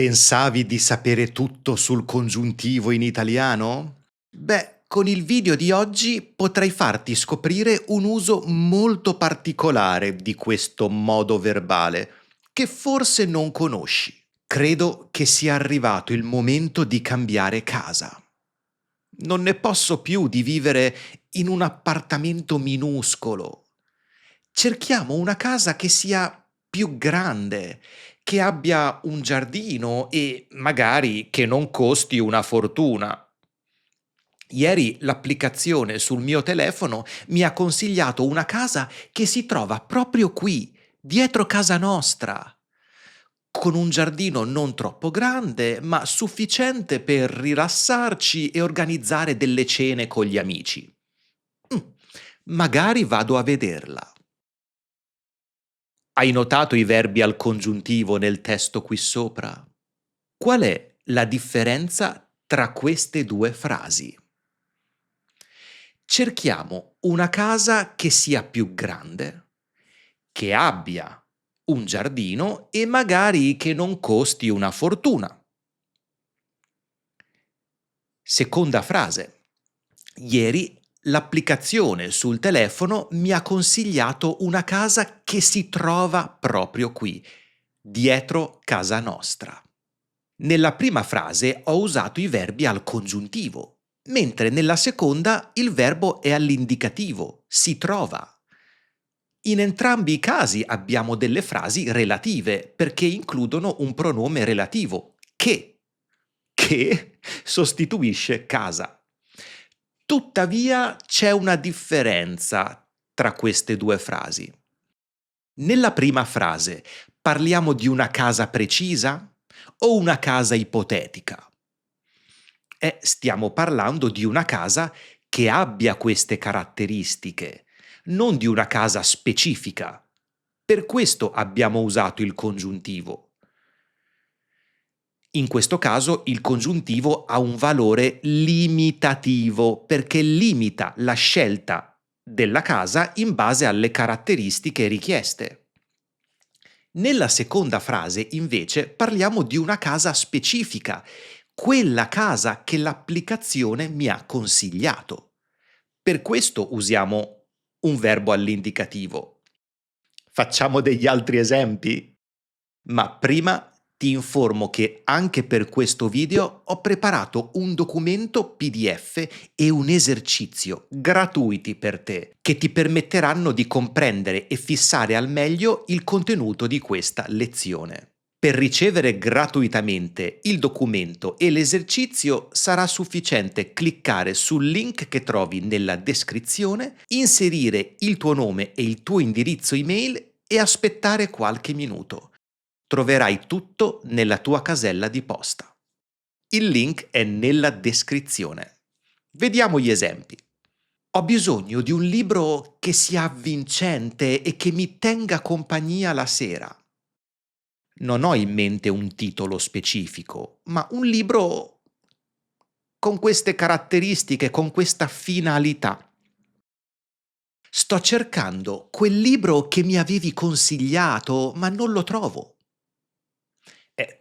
Pensavi di sapere tutto sul congiuntivo in italiano? Beh, con il video di oggi potrai farti scoprire un uso molto particolare di questo modo verbale, che forse non conosci. Credo che sia arrivato il momento di cambiare casa. Non ne posso più di vivere in un appartamento minuscolo. Cerchiamo una casa che sia più grande, che abbia un giardino e magari che non costi una fortuna. Ieri l'applicazione sul mio telefono mi ha consigliato una casa che si trova proprio qui, dietro casa nostra, con un giardino non troppo grande, ma sufficiente per rilassarci e organizzare delle cene con gli amici. Mm, Magari vado a vederla. Hai notato i verbi al congiuntivo nel testo qui sopra? Qual è la differenza tra queste due frasi? Cerchiamo una casa che sia più grande, che abbia un giardino e magari che non costi una fortuna. Seconda frase. Ieri l'applicazione sul telefono mi ha consigliato una casa che si trova proprio qui, dietro casa nostra. Nella prima frase ho usato i verbi al congiuntivo, mentre nella seconda il verbo è all'indicativo, si trova. In entrambi i casi abbiamo delle frasi relative perché includono un pronome relativo, che sostituisce casa. Tuttavia c'è una differenza tra queste due frasi. Nella prima frase parliamo di una casa precisa o una casa ipotetica? Stiamo parlando di una casa che abbia queste caratteristiche, non di una casa specifica. Per questo abbiamo usato il congiuntivo. In questo caso il congiuntivo ha un valore limitativo perché limita la scelta della casa in base alle caratteristiche richieste. Nella seconda frase, invece, parliamo di una casa specifica, quella casa che l'applicazione mi ha consigliato. Per questo usiamo un verbo all'indicativo. Facciamo degli altri esempi? Ma prima ti informo che anche per questo video ho preparato un documento PDF e un esercizio gratuiti per te che ti permetteranno di comprendere e fissare al meglio il contenuto di questa lezione. Per ricevere gratuitamente il documento e l'esercizio sarà sufficiente cliccare sul link che trovi nella descrizione, inserire il tuo nome e il tuo indirizzo email e aspettare qualche minuto. Troverai tutto nella tua casella di posta. Il link è nella descrizione. Vediamo gli esempi. Ho bisogno di un libro che sia avvincente e che mi tenga compagnia la sera. Non ho in mente un titolo specifico, ma un libro con queste caratteristiche, con questa finalità. Sto cercando quel libro che mi avevi consigliato, ma non lo trovo.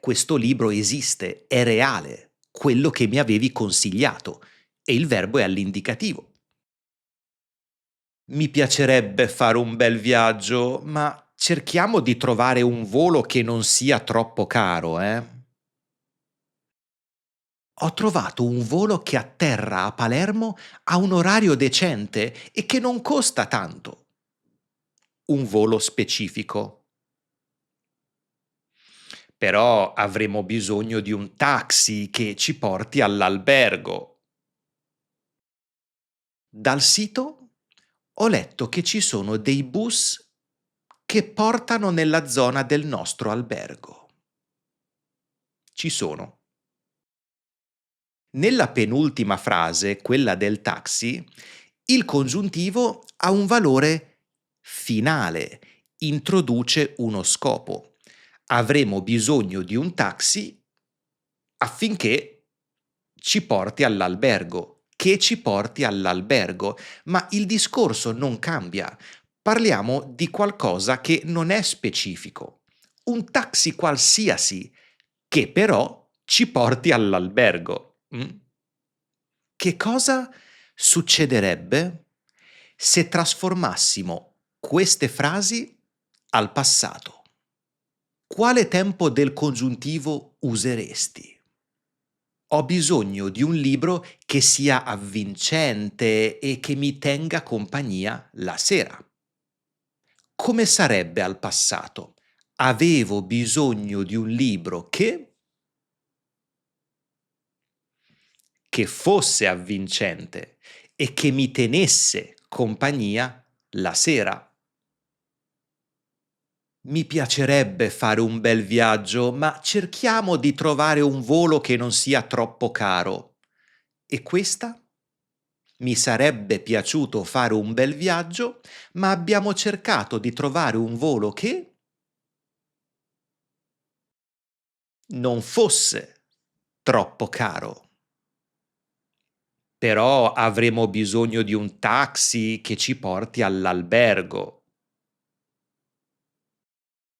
Questo libro esiste, è reale, quello che mi avevi consigliato, e il verbo è all'indicativo. Mi piacerebbe fare un bel viaggio, ma cerchiamo di trovare un volo che non sia troppo caro, Ho trovato un volo che atterra a Palermo a un orario decente e che non costa tanto. Un volo specifico. Però avremo bisogno di un taxi che ci porti all'albergo. Dal sito ho letto che ci sono dei bus che portano nella zona del nostro albergo. Ci sono. Nella penultima frase, quella del taxi, il congiuntivo ha un valore finale, introduce uno scopo. Avremo bisogno di un taxi affinché ci porti all'albergo, che ci porti all'albergo, ma il discorso non cambia. Parliamo di qualcosa che non è specifico. Un taxi qualsiasi che però ci porti all'albergo. Che cosa succederebbe se trasformassimo queste frasi al passato? Quale tempo del congiuntivo useresti? Ho bisogno di un libro che sia avvincente e che mi tenga compagnia la sera. Come sarebbe al passato? Avevo bisogno di un libro che fosse avvincente e che mi tenesse compagnia la sera. Mi piacerebbe fare un bel viaggio, ma cerchiamo di trovare un volo che non sia troppo caro. E questa? Mi sarebbe piaciuto fare un bel viaggio, ma abbiamo cercato di trovare un volo che non fosse troppo caro. Però avremo bisogno di un taxi che ci porti all'albergo.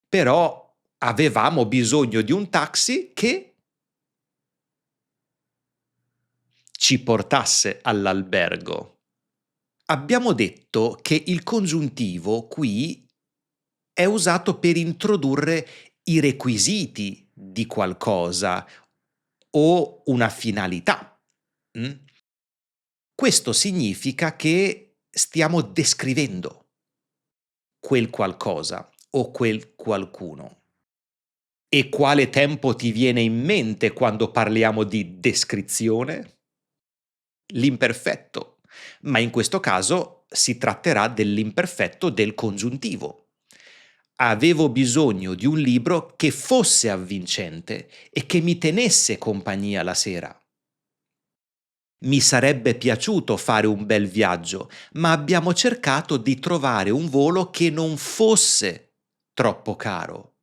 Però avevamo bisogno di un taxi che ci portasse all'albergo. Abbiamo detto che il congiuntivo qui è usato per introdurre i requisiti di qualcosa o una finalità. mm? Questo significa che stiamo descrivendo quel qualcosa o quel qualcuno. E quale tempo ti viene in mente quando parliamo di descrizione? L'imperfetto, ma in questo caso si tratterà dell'imperfetto del congiuntivo. Avevo bisogno di un libro che fosse avvincente e che mi tenesse compagnia la sera. Mi sarebbe piaciuto fare un bel viaggio, ma abbiamo cercato di trovare un volo che non fosse troppo caro.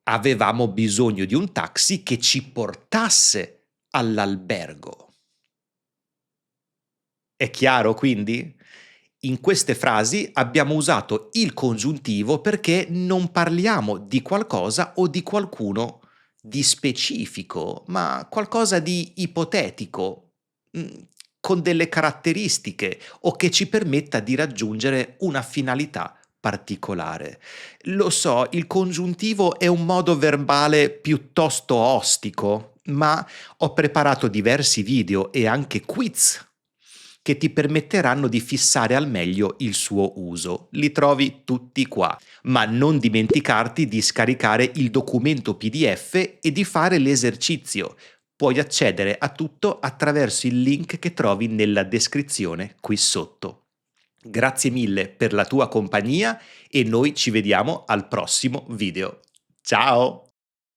Avevamo bisogno di un taxi che ci portasse all'albergo. È chiaro quindi? In queste frasi abbiamo usato il congiuntivo perché non parliamo di qualcosa o di qualcuno di specifico, ma qualcosa di ipotetico, mm, con delle caratteristiche o che ci permetta di raggiungere una finalità particolare. Lo so, il congiuntivo è un modo verbale piuttosto ostico, ma ho preparato diversi video e anche quiz che ti permetteranno di fissare al meglio il suo uso. Li trovi tutti qua, ma non dimenticarti di scaricare il documento PDF e di fare l'esercizio. Puoi accedere a tutto attraverso il link che trovi nella descrizione qui sotto. Grazie mille per la tua compagnia e noi ci vediamo al prossimo video. Ciao!